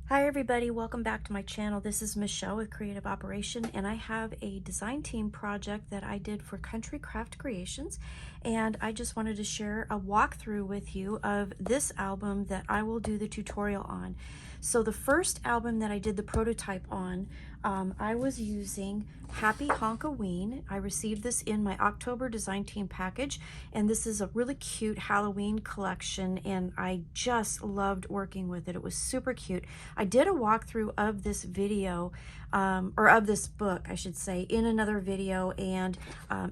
Hi everybody, welcome back to my channel. This is Michelle with Creative Operation, and I have a design team project that I did for Country Craft Creations, and I just wanted to share a walkthrough with you of this album that I will do the tutorial on. So the first album that I did the prototype on, I was using Happy Honk-oween. I received this in my October design team package, and this is a really cute Halloween collection, and I just loved working with it. It was super cute. I did a walkthrough of this video, or of this book, I should say, in another video, and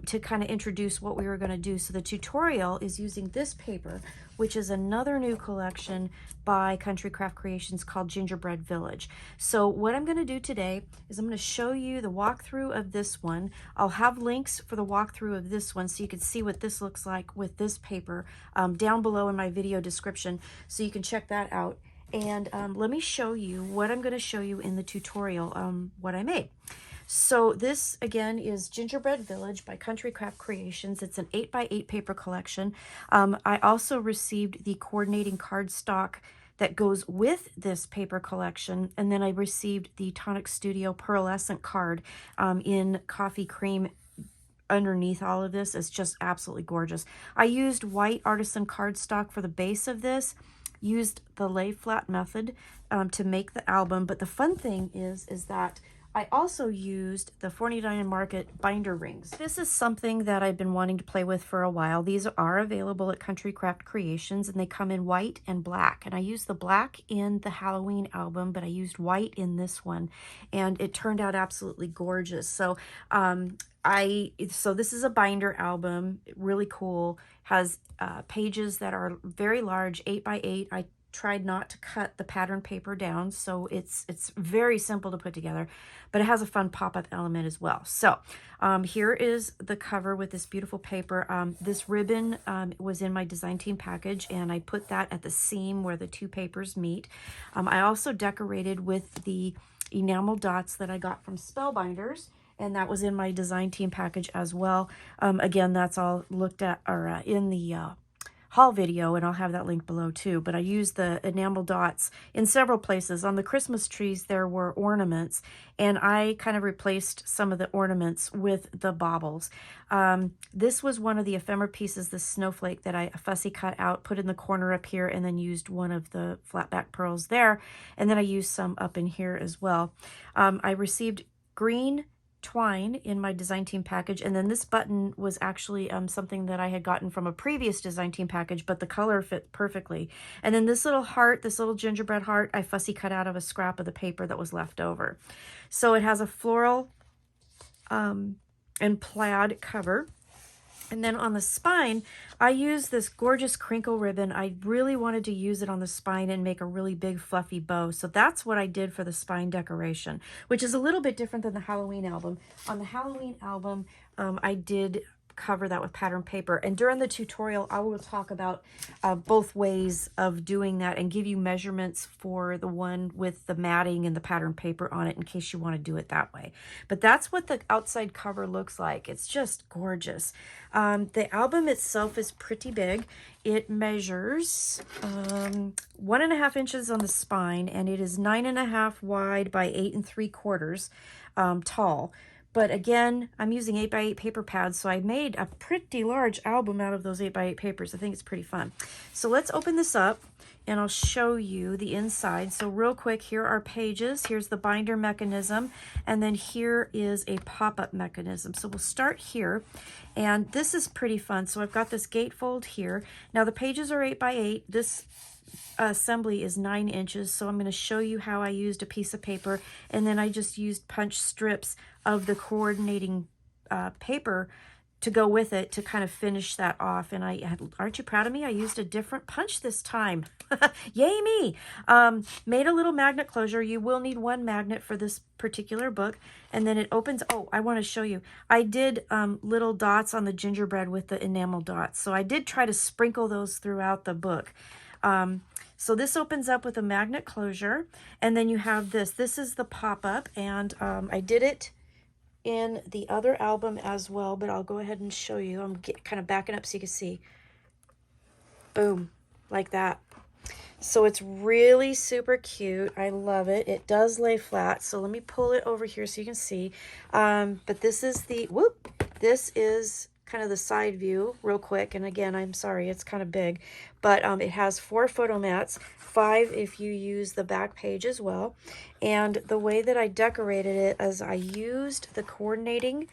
to kind of introduce what we were going to do. So the tutorial is using this paper, which is another new collection by Country Craft Creations called Gingerbread Village. So what I'm going to do today is I'm going to show you the walkthrough of this one. I'll have links for the walkthrough of this one so you can see what this looks like with this paper down below in my video description, so you can check that out. And let me show you what I'm going to show you in the tutorial, what I made. So this, again, is Gingerbread Village by Country Craft Creations. It's an 8x8 paper collection. I also received the coordinating cardstock that goes with this paper collection, and then I received the Tonic Studio pearlescent card in coffee cream underneath all of this. It's just absolutely gorgeous. I used white artisan cardstock for the base of this, used the lay flat method to make the album, but the fun thing is that I also used the 49 Market binder rings. This is something that I've been wanting to play with for a while. These are available at Country Craft Creations, and they come in white and black. And I used the black in the Halloween album, but I used white in this one, and it turned out absolutely gorgeous. So so this is a binder album, really cool, has pages that are very large, 8x8. I tried not to cut the pattern paper down, so it's very simple to put together, but it has a fun pop-up element as well. So here is the cover with this beautiful paper. This ribbon was in my design team package, and I put that at the seam where the two papers meet. I also decorated with the enamel dots that I got from Spellbinders, and that was in my design team package as well. Again, that's all looked at or in the haul video, and I'll have that link below too. But I used the enamel dots in several places. On the Christmas trees, there were ornaments, and I kind of replaced some of the ornaments with the baubles. This was one of the ephemera pieces, the snowflake, that I fussy cut out, put in the corner up here, and then used one of the flat back pearls there. And then I used some up in here as well. I received green twine in my design team package, and then this button was actually something that I had gotten from a previous design team package, but the color fit perfectly. And then this little heart, this little gingerbread heart, I fussy cut out of a scrap of the paper that was left over. So it has a floral and plaid cover. And then on the spine, I used this gorgeous crinkle ribbon. I really wanted to use it on the spine and make a really big fluffy bow. So that's what I did for the spine decoration, which is a little bit different than the Halloween album. On the Halloween album, I did cover that with pattern paper, and during the tutorial I will talk about both ways of doing that and give you measurements for the one with the matting and the pattern paper on it in case you want to do it that way. But that's what the outside cover looks like. It's just gorgeous. The album itself is pretty big. It measures 1.5 inches on the spine, and it is 9.5 wide by 8 3/4 tall. But again, I'm using 8x8 paper pads, so I made a pretty large album out of those 8x8 papers. I think it's pretty fun. So let's open this up, and I'll show you the inside. So real quick, here are pages. Here's the binder mechanism, and then here is a pop-up mechanism. So we'll start here, and this is pretty fun. So I've got this gatefold here. Now the pages are 8x8. This assembly is 9 inches, so I'm going to show you how I used a piece of paper, and then I just used punch strips of the coordinating paper to go with it to kind of finish that off. And aren't you proud of me? I used a different punch this time. Yay me! Made a little magnet closure. You will need one magnet for this particular book, and then it opens. Oh, I want to show you. I did little dots on the gingerbread with the enamel dots, so I did try to sprinkle those throughout the book. So this opens up with a magnet closure, and then you have this. This is the pop-up, and I did it in the other album as well, but I'll go ahead and show you. I'm kind of backing up so you can see. Boom, like that. So it's really super cute. I love it. It does lay flat. So let me pull it over here so you can see. But this is the, whoop, this is kind of the side view real quick. And again, I'm sorry, it's kind of big, but it has 4 photo mats, 5 if you use the back page as well. And the way that I decorated it is I used the coordinating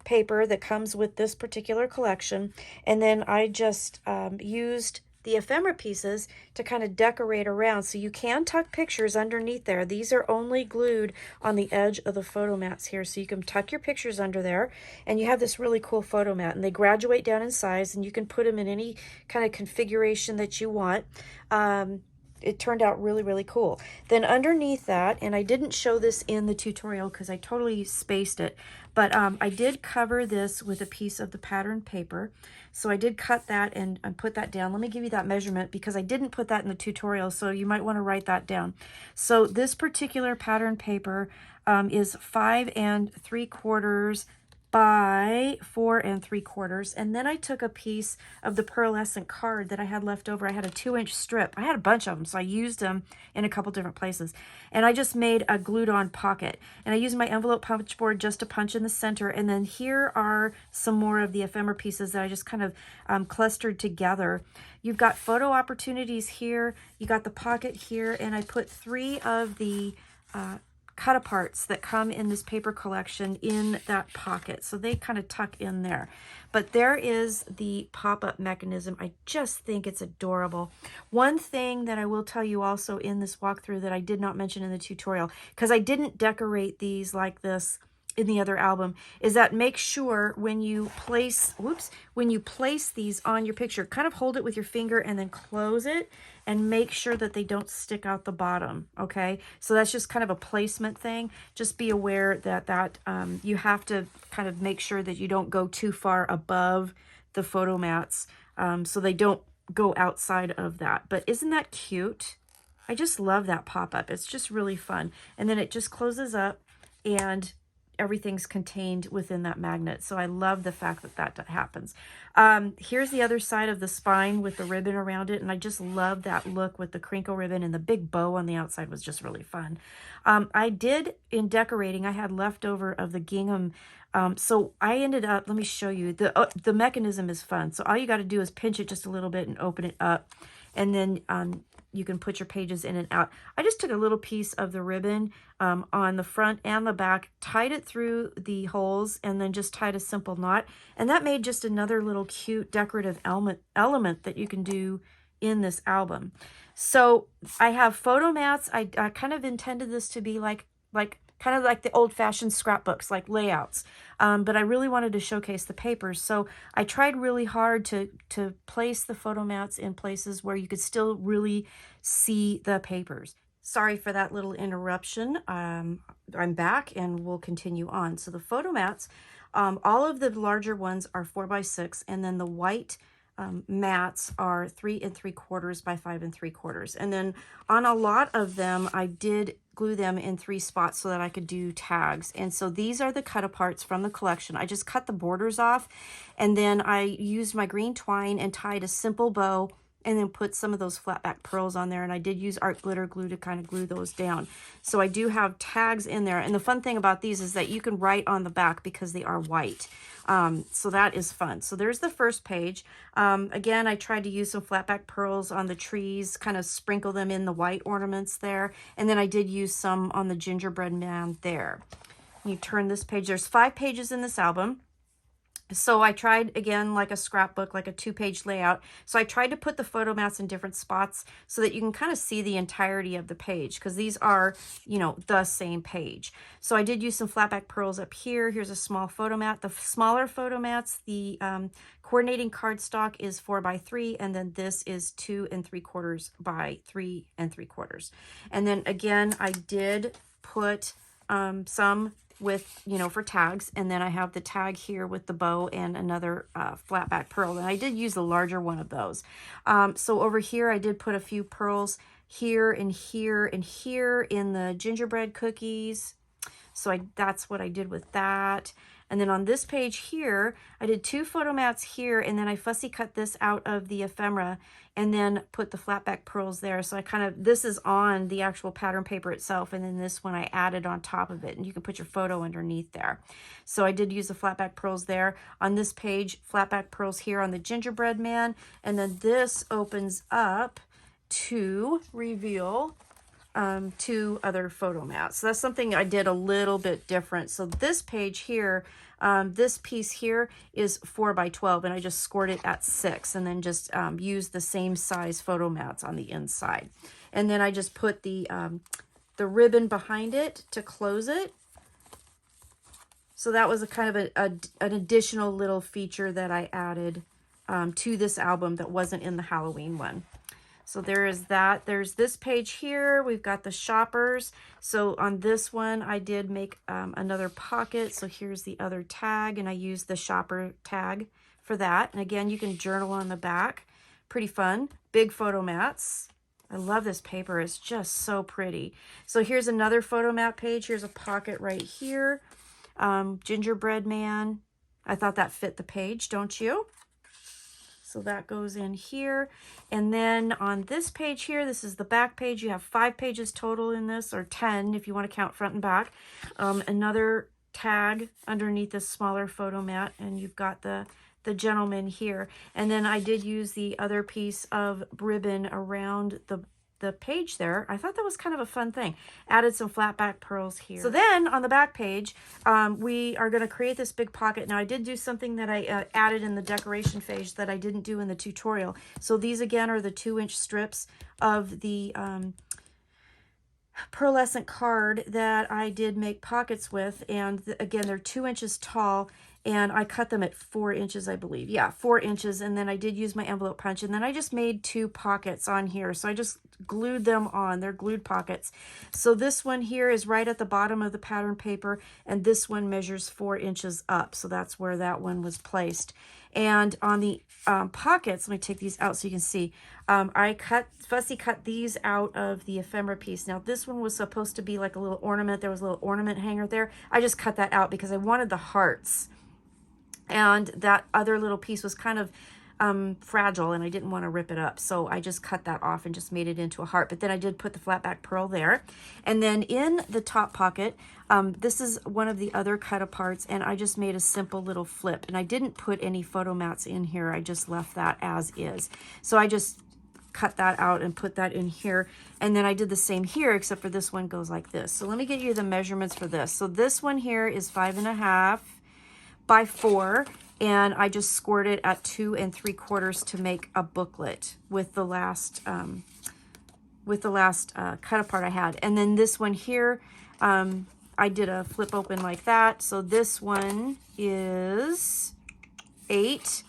paper that comes with this particular collection, and then I just used the ephemera pieces to kind of decorate around. So you can tuck pictures underneath there. These are only glued on the edge of the photo mats here, so you can tuck your pictures under there, and you have this really cool photo mat, and they graduate down in size, and you can put them in any kind of configuration that you want. It turned out really, really cool. Then underneath that, and I didn't show this in the tutorial because I totally spaced it, but I did cover this with a piece of the pattern paper. So I did cut that and put that down. Let me give you that measurement because I didn't put that in the tutorial, so you might want to write that down. So this particular pattern paper is 5 3/4 by 4 3/4, and then I took a piece of the pearlescent card that I had left over. I had a 2-inch strip. I had a bunch of them, so I used them in a couple different places, and I just made a glued on pocket, and I used my envelope punch board just to punch in the center. And then here are some more of the ephemera pieces that I just kind of clustered together. You've got photo opportunities here, you got the pocket here, and I put 3 of the cut aparts that come in this paper collection in that pocket, so they kind of tuck in there. But there is the pop-up mechanism. I just think it's adorable. One thing that I will tell you also in this walkthrough that I did not mention in the tutorial, because I didn't decorate these like this in the other album, is that make sure when you place, when you place these on your picture, kind of hold it with your finger and then close it and make sure that they don't stick out the bottom, okay? So that's just kind of a placement thing. Just be aware that you have to kind of make sure that you don't go too far above the photo mats so they don't go outside of that. But isn't that cute? I just love that pop-up. It's just really fun. And then it just closes up and everything's contained within that magnet. So I love the fact that that happens. Here's the other side of the spine with the ribbon around it. And I just love that look with the crinkle ribbon, and the big bow on the outside was just really fun. I did, in decorating, I had leftover of the gingham. So I ended up, let me show you, the mechanism is fun. So all you got to do is pinch it just a little bit and open it up. And then you can put your pages in and out. I just took a little piece of the ribbon on the front and the back, tied it through the holes, and then just tied a simple knot. And that made just another little cute decorative element that you can do in this album. So I have photo mats. I kind of intended this to be like kind of like the old-fashioned scrapbooks, like layouts. But I really wanted to showcase the papers. So I tried really hard to place the photo mats in places where you could still really see the papers. Sorry for that little interruption. I'm back and we'll continue on. So the photo mats, all of the larger ones are 4 by 6, and then the white mats are 3 3/4 by 5 3/4. And then on a lot of them, I did glue them in 3 spots so that I could do tags. And so these are the cut aparts from the collection. I just cut the borders off, and then I used my green twine and tied a simple bow, and then put some of those flat back pearls on there. And I did use art glitter glue to kind of glue those down. So I do have tags in there. And the fun thing about these is that you can write on the back because they are white. So that is fun. So there's the first page. Again, I tried to use some flat back pearls on the trees, kind of sprinkle them in the white ornaments there. And then I did use some on the gingerbread man there. You turn this page. There's 5 pages in this album. So I tried, again, like a scrapbook, like a 2-page layout. So I tried to put the photo mats in different spots so that you can kind of see the entirety of the page, because these are, you know, the same page. So I did use some flat back pearls up here. Here's a small photo mat. The smaller photo mats, the coordinating cardstock is 4 by 3, and then this is 2 3/4 by 3 3/4. And then again, I did put some with, you know, for tags, and then I have the tag here with the bow and another flat back pearl, and I did use the larger one of those. So over here I did put a few pearls here and here and here in the gingerbread cookies. So that's what I did with that. And then on this page here, I did 2 photo mats here, and then I fussy cut this out of the ephemera and then put the flat back pearls there. So I kind of, this is on the actual pattern paper itself, and then this one I added on top of it, and you can put your photo underneath there. So I did use the flat back pearls there. On this page, flat back pearls here on the gingerbread man, and then this opens up to reveal 2 other photo mats. So that's something I did a little bit different. So this page here, this piece here is 4 by 12, and I just scored it at 6, and then just used the same size photo mats on the inside. And then I just put the ribbon behind it to close it. So that was a kind of an additional little feature that I added to this album that wasn't in the Halloween one. So there is that. There's this page here. We've got the shoppers. So on this one, I did make another pocket. So here's the other tag, and I used the shopper tag for that. And again, you can journal on the back. Pretty fun. Big photo mats. I love this paper. It's just so pretty. So here's another photo mat page. Here's a pocket right here. Gingerbread man. I thought that fit the page, don't you? So that goes in here. And then on this page here, this is the back page. You have 5 pages total in this, or 10 if you want to count front and back. Another tag underneath this smaller photo mat, and you've got the gentleman here. And then I did use the other piece of ribbon around the page there. I thought that was kind of a fun thing. Added some flat back pearls here. So then on the back page, we are going to create this big pocket. Now I did do something that I added in the decoration phase that I didn't do in the tutorial. So these again are the 2-inch strips of the pearlescent card that I did make pockets with. And again, they're 2 inches tall. And I cut them at 4 inches, I believe. Yeah, 4 inches. And then I did use my envelope punch. And then I just made 2 pockets on here. So I just glued them on. They're glued pockets. So this one here is right at the bottom of the pattern paper. And this one measures 4 inches up. So that's where that one was placed. And on the pockets, let me take these out so you can see. I fussy cut these out of the ephemera piece. Now this one was supposed to be like a little ornament. There was a little ornament hanger there. I just cut that out because I wanted the hearts. And that other little piece was kind of fragile, and I didn't want to rip it up. So I just cut that off and just made it into a heart. But then I did put the flat back pearl there. And then in the top pocket, this is one of the other cut aparts, and I just made a simple little flip. And I didn't put any photo mats in here. I just left that as is. So I just cut that out and put that in here. And then I did the same here, except for this one goes like this. So let me get you the measurements for this. So this one here is 5.5 by 4, and I just scored it at 2 3/4 to make a booklet with the last cut apart I had. And then this one here, I did a flip open like that. So this one is 8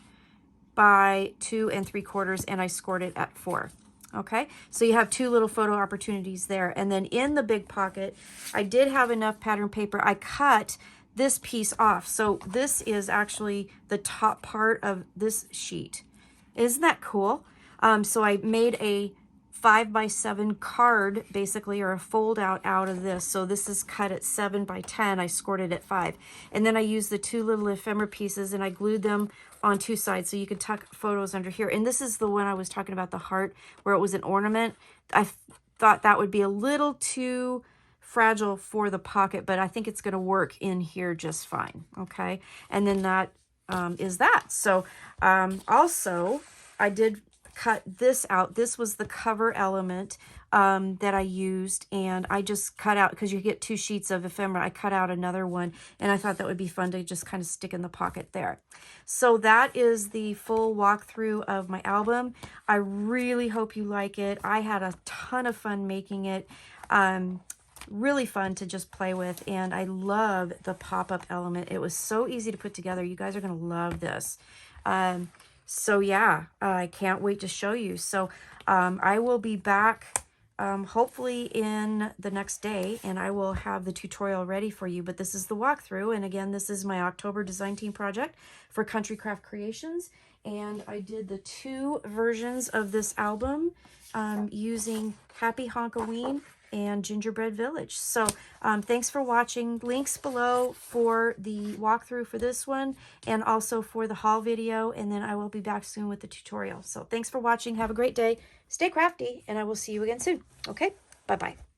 by 2 3/4, and I scored it at 4. Okay, so you have 2 little photo opportunities there. And then in the big pocket, I did have enough pattern paper. I cut this piece off. So this is actually the top part of this sheet. Isn't that cool? So I made a 5 by 7 card basically, or a fold out of this. So this is cut at 7 by 10. I scored it at 5. And then I used the 2 little ephemera pieces and I glued them on 2 sides so you can tuck photos under here. And this is the one I was talking about, the heart, where it was an ornament. I thought that would be a little too fragile for the pocket, but I think it's going to work in here just fine. Okay, and then that is that. So also I did cut this out. This was the cover element that I used, and I just cut out, because you get 2 sheets of ephemera, I cut out another one, and I thought that would be fun to just kind of stick in the pocket there. So that is the full walkthrough of my album. I really hope you like it. I had a ton of fun making it. Really fun to just play with, and I love the pop-up element. It was so easy to put together. You guys are going to love this. So yeah, I can't wait to show you. So I will be back hopefully in the next day, and I will have the tutorial ready for you. But this is the walkthrough, and again, this is my October design team project for Country Craft Creations, and I did the 2 versions of this album using Happy Honk-oween and Gingerbread Village. So thanks for watching. Links below for the walkthrough for this one and also for the haul video, and then I will be back soon with the tutorial. So thanks for watching. Have a great day. Stay crafty, and I will see you again soon. Okay, bye-bye.